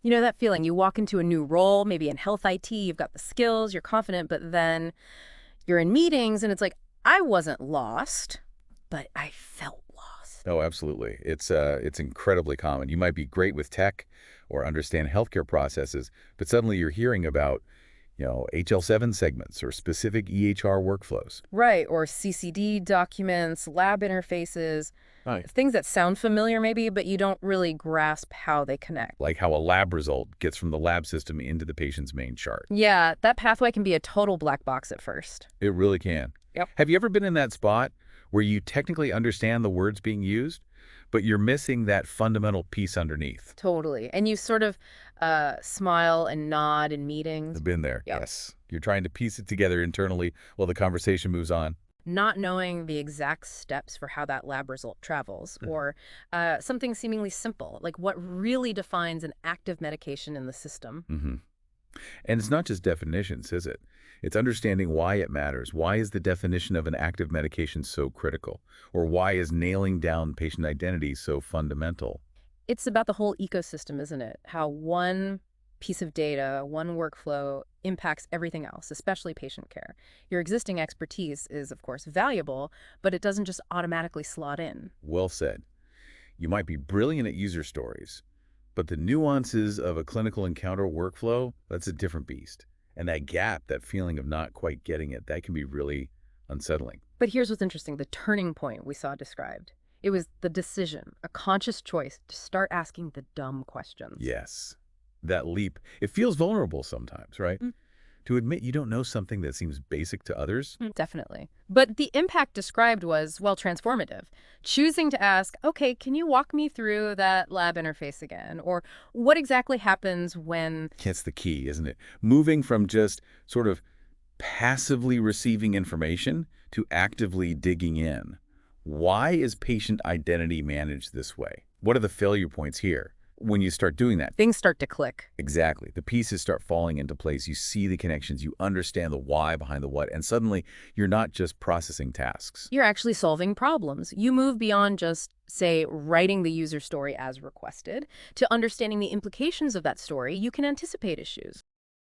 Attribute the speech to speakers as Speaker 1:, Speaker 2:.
Speaker 1: You know that feeling, you walk into a new role, maybe in health IT, you've got the skills, you're confident, but then you're in meetings and it's like, I wasn't lost, but I felt lost.
Speaker 2: Oh, absolutely. It's incredibly common. You might be great with tech or understand healthcare processes, but suddenly you're hearing about, HL7 segments or specific EHR workflows.
Speaker 1: Right, or CCD documents, lab interfaces,
Speaker 2: Right.
Speaker 1: things that sound familiar maybe, but you don't really grasp how they connect.
Speaker 2: Like how a lab result gets from the lab system into the patient's main chart.
Speaker 1: Yeah, that pathway can be a total black box at first.
Speaker 2: It really can.
Speaker 1: Yep.
Speaker 2: Have you ever been in that spot where you technically understand the words being used, but you're missing that fundamental piece underneath?
Speaker 1: Totally. And you sort of smile and nod in meetings.
Speaker 2: I've been there,
Speaker 1: Yep.
Speaker 2: yes. You're trying to piece it together internally while the conversation moves on.
Speaker 1: Not knowing the exact steps for how that lab result travels, or something seemingly simple, like what really defines an active medication in the system.
Speaker 2: Mm-hmm. And it's not just definitions, is it? It's understanding why it matters. Why is the definition of an active medication so critical? Or why is nailing down patient identity so fundamental?
Speaker 1: It's about the whole ecosystem, isn't it? How one piece of data, one workflow impacts everything else, especially patient care. Your existing expertise is, of course, valuable, but it doesn't just automatically slot in.
Speaker 2: Well said. You might be brilliant at user stories, but the nuances of a clinical encounter workflow, that's a different beast. And that gap, that feeling of not quite getting it, that can be really unsettling.
Speaker 1: But here's what's interesting, the turning point we saw described. It was the decision, a conscious choice to start asking the dumb questions.
Speaker 2: Yes. That leap, it feels vulnerable sometimes, right? To admit you don't know something that seems basic to others.
Speaker 1: Definitely. But the impact described was, well, transformative. Choosing to ask, okay, can you walk me through that lab interface again? Or what exactly happens when...
Speaker 2: That's the key, isn't it? Moving from just sort of passively receiving information to actively digging in. Why is patient identity managed this way? What are the failure points here? When you start doing that,
Speaker 1: things start to click.
Speaker 2: exactly, the pieces start falling into place. You see the connections, you understand the why behind the what, and suddenly you're not just processing tasks.
Speaker 1: You're actually solving problems. You move beyond just, say, writing the user story as requested to understanding the implications of that story. You can anticipate issues.